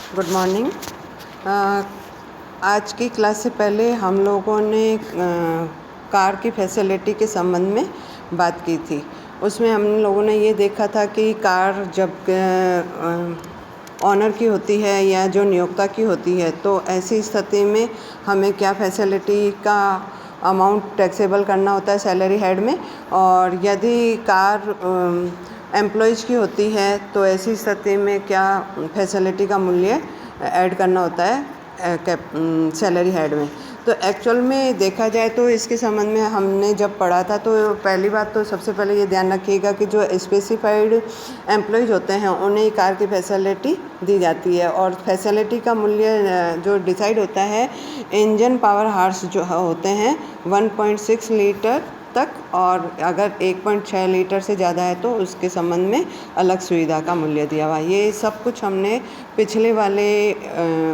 Good morning. आज की class से पहले हम लोगों ने कार की फैसिलिटी के संबंध में बात की थी। उसमें हम लोगों ने ये देखा था कि कार जब ऑनर की होती है या जो नियोक्ता की होती है तो ऐसी स्थिति में हमें क्या फैसिलिटी का अमाउंट टैक्सेबल करना होता है सैलरी हेड में, और यदि कार एम्प्लॉयज़ की होती है तो ऐसी स्थिति में क्या फैसिलिटी का मूल्य ऐड करना होता है सैलरी हेड में। तो एक्चुअल में देखा जाए तो इसके संबंध में हमने जब पढ़ा था तो पहली बात तो सबसे पहले ये ध्यान रखिएगा कि जो स्पेसिफाइड एम्प्लॉयज़ होते हैं उन्हें कार की फैसिलिटी दी जाती है, और फैसिलिटी का मूल्य जो डिसाइड होता है इंजन पावर हार्स जो होते हैं 1.6 लीटर तक, और अगर 1.6 लीटर से ज़्यादा है तो उसके संबंध में अलग सुविधा का मूल्य दिया हुआ। ये सब कुछ हमने पिछले वाले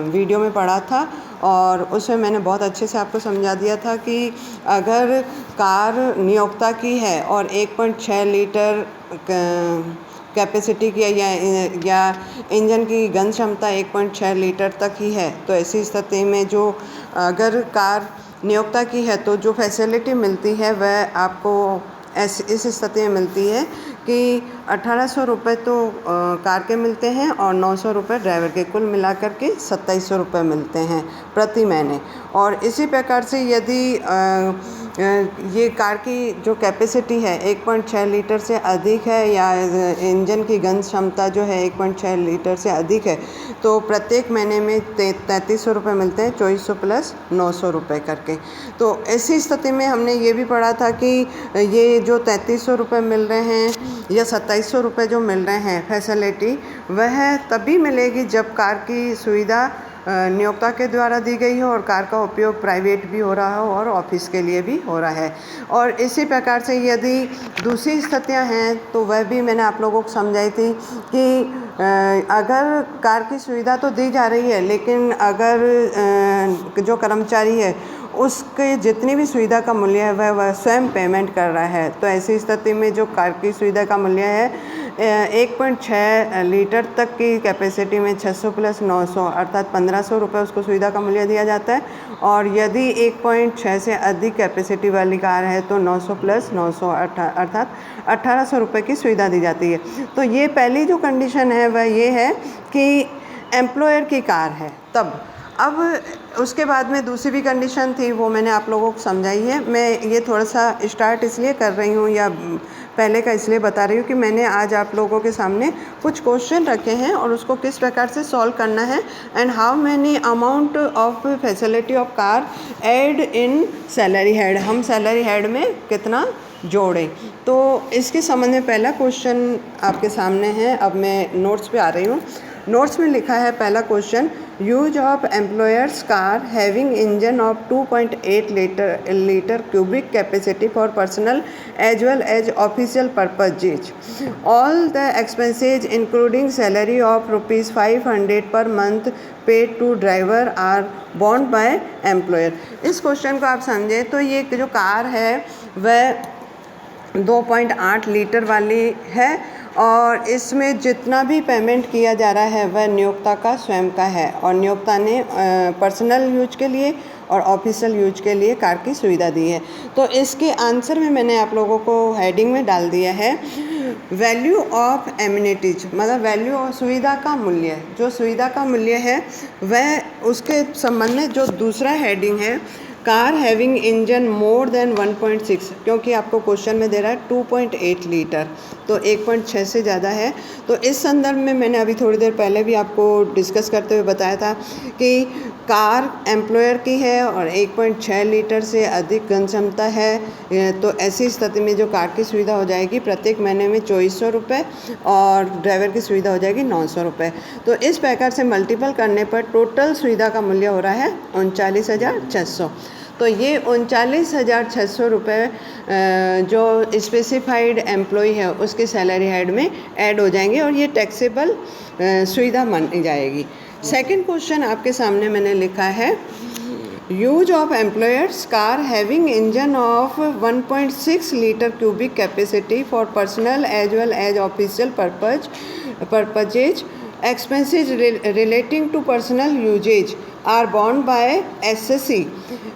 वीडियो में पढ़ा था, और उसमें मैंने बहुत अच्छे से आपको समझा दिया था कि अगर कार नियोक्ता की है और 1.6 लीटर कैपेसिटी की या इंजन की गन क्षमता 1.6 लीटर तक ही है तो ऐसी स्थिति में जो अगर कार नियोक्ता की है तो जो फैसिलिटी मिलती है वह आपको इस स्थिति में मिलती है कि 1800 रुपये तो कार के मिलते हैं और 900 रुपये ड्राइवर के, कुल मिलाकर के 2700 रुपये मिलते हैं प्रति महीने। और इसी प्रकार से यदि ये कार की जो कैपेसिटी है 1.6 लीटर से अधिक है या इंजन की गन क्षमता जो है 1.6 लीटर से अधिक है तो प्रत्येक महीने में 3300 रुपये मिलते हैं, 2400 प्लस 900 रुपये करके। तो ऐसी स्थिति में हमने ये भी पढ़ा था कि ये जो 3300 रुपये मिल रहे हैं या 2700 रुपये जो मिल रहे हैं फैसिलिटी, वह तभी मिलेगी जब कार की सुविधा नियोक्ता के द्वारा दी गई हो और कार का उपयोग प्राइवेट भी हो रहा हो और ऑफिस के लिए भी हो रहा है। और इसी प्रकार से यदि दूसरी स्थितियां हैं तो वह भी मैंने आप लोगों को समझाई थी कि अगर कार की सुविधा तो दी जा रही है लेकिन अगर जो कर्मचारी है उसके जितनी भी सुविधा का मूल्य है वह स्वयं पेमेंट कर रहा है, तो ऐसी स्थिति में जो कार की सुविधा का मूल्य है 1.6 लीटर तक की कैपेसिटी में 600 प्लस 900 अर्थात 1500 रुपये उसको सुविधा का मूल्य दिया जाता है, और यदि 1.6 से अधिक कैपेसिटी वाली कार है तो 900 प्लस 900 अर्थात 1800 रुपये की सुविधा दी जाती है। तो ये पहली जो कंडीशन है वह ये है कि एम्प्लॉयर की कार है तब। अब उसके बाद में दूसरी भी कंडीशन थी, वो मैंने आप लोगों को समझाई है। मैं ये थोड़ा सा स्टार्ट इसलिए कर रही हूँ या पहले का इसलिए बता रही हूँ कि मैंने आज आप लोगों के सामने कुछ क्वेश्चन रखे हैं और उसको किस प्रकार से सॉल्व करना है, and how many amount of facility of car add in salary head, हम सैलरी हेड में कितना जोड़ें। तो इसके संबंध में पहला क्वेश्चन आपके सामने है। अब मैं नोट्स पे आ रही हूँ। नोट्स में लिखा है पहला question, use of employers car having engine of 2.8 litre cubic capacity for personal as well as official purposes, all the expenses including salary of ₹500 per month paid to driver are बॉन्ड by employer. इस question को आप समझें तो ये जो car है वह 2.8 लीटर वाली है और इसमें जितना भी पेमेंट किया जा रहा है वह नियोक्ता का स्वयं का है, और नियोक्ता ने पर्सनल यूज के लिए और ऑफिशियल यूज के लिए कार की सुविधा दी है। तो इसके आंसर में मैंने आप लोगों को हेडिंग में डाल दिया है वैल्यू ऑफ एमिनिटीज, मतलब वैल्यू और सुविधा का मूल्य। जो सुविधा का मूल्य है वह उसके संबंध में जो दूसरा हेडिंग है car having engine more than 1.6, क्योंकि आपको क्वेश्चन में दे रहा है 2.8 लीटर तो 1.6 से ज़्यादा है। तो इस संदर्भ में मैंने अभी थोड़ी देर पहले भी आपको डिस्कस करते हुए बताया था कि कार एम्प्लॉयर की है और 1.6 लीटर से अधिक गन क्षमता है, तो ऐसी स्थिति में जो कार की सुविधा हो जाएगी प्रत्येक महीने में 2400 रुपये और ड्राइवर की सुविधा हो जाएगी 900 रुपये। तो इस प्रकार से मल्टीपल करने पर टोटल सुविधा का मूल्य हो रहा है 39,600। तो ये 39,600 रुपये जो स्पेसिफाइड एम्प्लॉय है उसके सैलरी हेड में ऐड हो जाएंगे और ये टैक्सेबल सुविधा मानी जाएगी। सेकंड क्वेश्चन आपके सामने मैंने लिखा है use of employers car having engine of 1.6 litre cubic capacity for personal as well as official purposes expenses relating to personal usage are borne by SSC.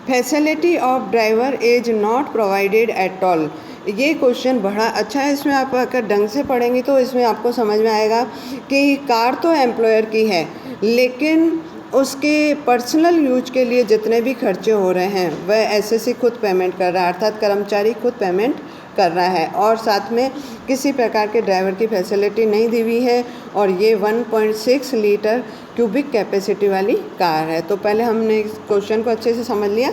Facility of driver is not provided at all. ये question बड़ा अच्छा है। इसमें आप अगर ढंग से पढ़ेंगे तो इसमें आपको समझ में आएगा कि कार तो एम्प्लॉयर की है, लेकिन उसके पर्सनल यूज के लिए जितने भी खर्चे हो रहे हैं वह एसएससी खुद पेमेंट कर रहा है, अर्थात कर्मचारी खुद पेमेंट कर रहा है। और साथ में किसी प्रकार के ड्राइवर की फैसिलिटी नहीं दी हुई है और ये 1.6 लीटर क्यूबिक कैपेसिटी वाली कार है। तो पहले हमने इस क्वेश्चन को अच्छे से समझ लिया।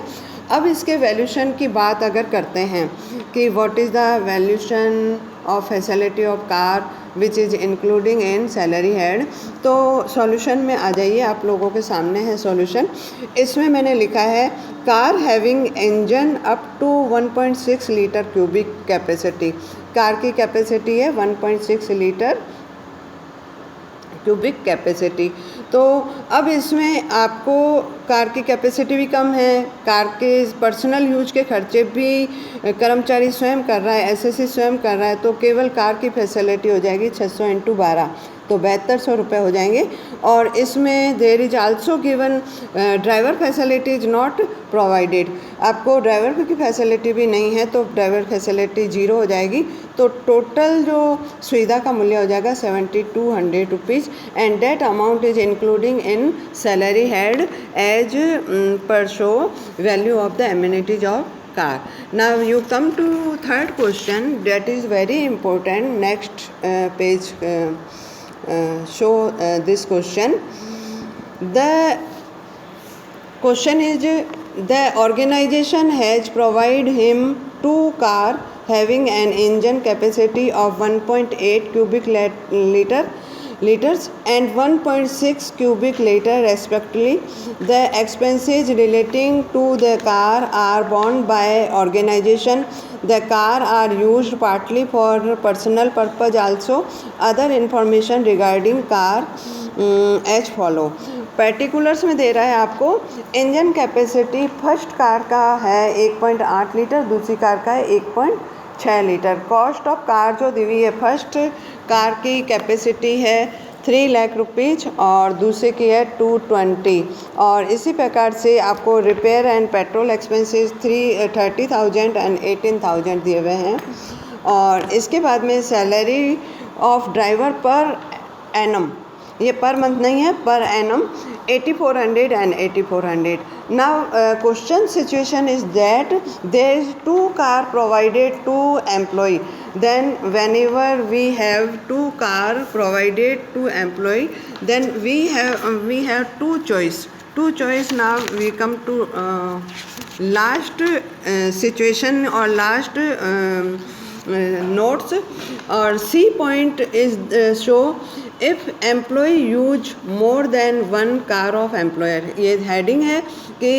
अब इसके वैल्यूशन की बात अगर करते हैं कि what is the valuation of facility of car which is including in salary head, तो सॉल्यूशन में आ जाइए। आप लोगों के सामने है सॉल्यूशन। इसमें मैंने लिखा है car having engine up to 1.6 litre cubic capacity. Car की कैपेसिटी है 1.6 लीटर क्यूबिक कैपेसिटी। तो अब इसमें आपको कार की कैपेसिटी भी कम है, कार के पर्सनल यूज के खर्चे भी कर्मचारी स्वयं कर रहा है, एसएससी स्वयं कर रहा है, तो केवल कार की फैसिलिटी हो जाएगी 600 × 12, तो 7200 रुपये हो जाएंगे। और इसमें there is also given driver facility is not provided. आपको ड्राइवर की फैसिलिटी भी नहीं है तो ड्राइवर फैसिलिटी 0 हो जाएगी। तो टोटल जो सुविधा का मूल्य हो जाएगा 7200 rupees and that amount is including in salary head as per show value of the amenities of car. Now you come to third question, that is very important. Next page show this question. The question is the organization has provided him 2 car having an engine capacity of 1.8 cubic liters and 1.6 cubic liter respectively. The expenses relating to the car are borne by organization. The car are used partly for personal purpose also. Other information regarding car as follow. Particulars में दे रहा है आपको engine capacity first car का है 1.8 litre, दूसरी car का है 1.6 litre. Cost of car जो दी हुई है, फर्स्ट कार की कैपेसिटी है 3 लाख रुपीज़ और दूसरे की है 220। और इसी प्रकार से आपको repair and petrol expenses 30,000 and 18,000 दिए हुए हैं। और इसके बाद में salary of driver per annum, ये पर मंथ नहीं है, per annum 8400 and 8400। Now question situation is that there is 2 car provided to employ, then whenever we have 2 car provided to employee, then we have two choice. Now we come to last situation or last notes, or C point is show if employee use more than 1 car of employer। ये heading है कि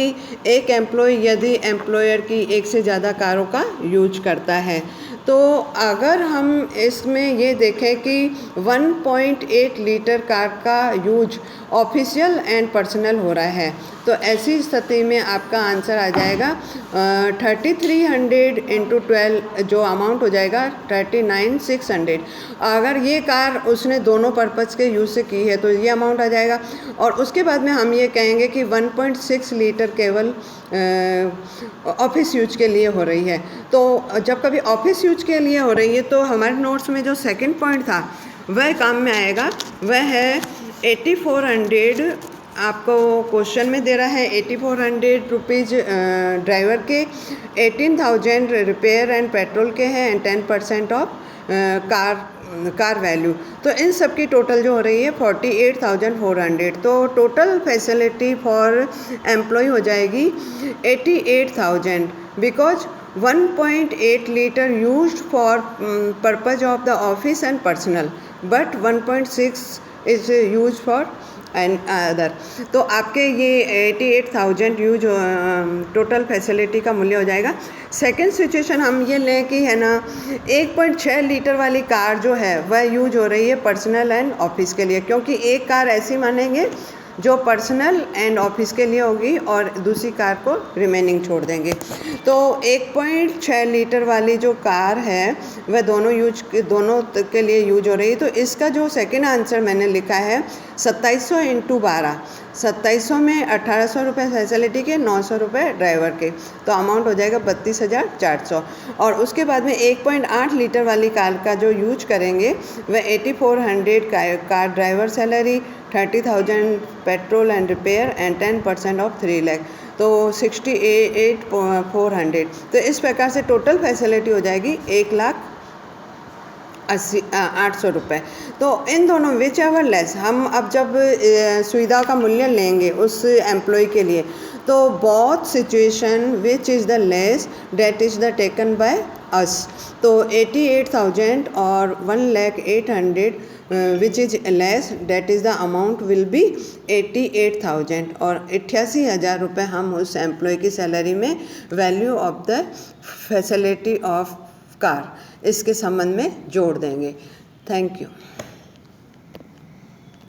एक employ यदि employer की एक से ज़्यादा कारों का यूज करता है। तो अगर हम इसमें ये देखें कि 1.8 लीटर कार का यूज ऑफिशियल एंड पर्सनल हो रहा है, तो ऐसी स्थिति में आपका आंसर आ जाएगा 3300 × 12, जो अमाउंट हो जाएगा 39,600। अगर ये कार उसने दोनों पर्पज़ के यूज़ से की है तो ये अमाउंट आ जाएगा। और उसके बाद में हम ये कहेंगे कि 1.6 लीटर केवल ऑफिस यूज के लिए हो रही है। तो जब कभी ऑफिस यूज के लिए हो रही है तो हमारे नोट्स में जो सेकंड पॉइंट था वह काम में आएगा। वह है 8400, आपको क्वेश्चन में दे रहा है 8400 रुपीज़ ड्राइवर के, 18,000 रिपेयर एंड पेट्रोल के हैं एंड 10% ऑफ कार वैल्यू। तो इन सब की टोटल जो हो रही है 48,400। तो टोटल फैसिलिटी फॉर एम्प्लॉय हो जाएगी 88,000 because 1.8 litre used for purpose of the office and personal, but 1.6 is use for and other. तो आपके ये 88,000 यूज टोटल फैसिलिटी का मूल्य हो जाएगा। सेकंड सिचुएशन हम ये लें कि है ना 1.6 लीटर वाली कार जो है वह यूज हो रही है पर्सनल एंड ऑफिस के लिए, क्योंकि एक कार ऐसी मानेंगे जो पर्सनल एंड ऑफिस के लिए होगी और दूसरी कार को रिमेनिंग छोड़ देंगे। तो 1.6 लीटर वाली जो कार है वह दोनों के लिए यूज हो रही है। तो इसका जो सेकंड आंसर मैंने लिखा है 2700 इंटू 12, 2700 में 1800 रुपये फैसिलिटी के, 900 रुपये ड्राइवर के, तो अमाउंट हो जाएगा 32,400। और उसके बाद में 1.8 लीटर वाली कार का जो यूज करेंगे वह 8400 car driver salary, 30,000 petrol and repair and 10% of 3 lakh, तो 68,400। तो इस प्रकार से टोटल फैसिलिटी हो जाएगी 1,80,800 रुपये। तो इन दोनों विच एवर लेस, हम अब जब सुविधा का मूल्य लेंगे उस एम्प्लॉय के लिए, तो both situation which is the less that is the taken by us. तो 88,000 और 1,08,000 which is less that is the amount will be 88,000, और 88,000 रुपये हम उस एम्प्लॉय की सैलरी में value of the facility of car इसके संबंध में जोड़ देंगे। Thank you.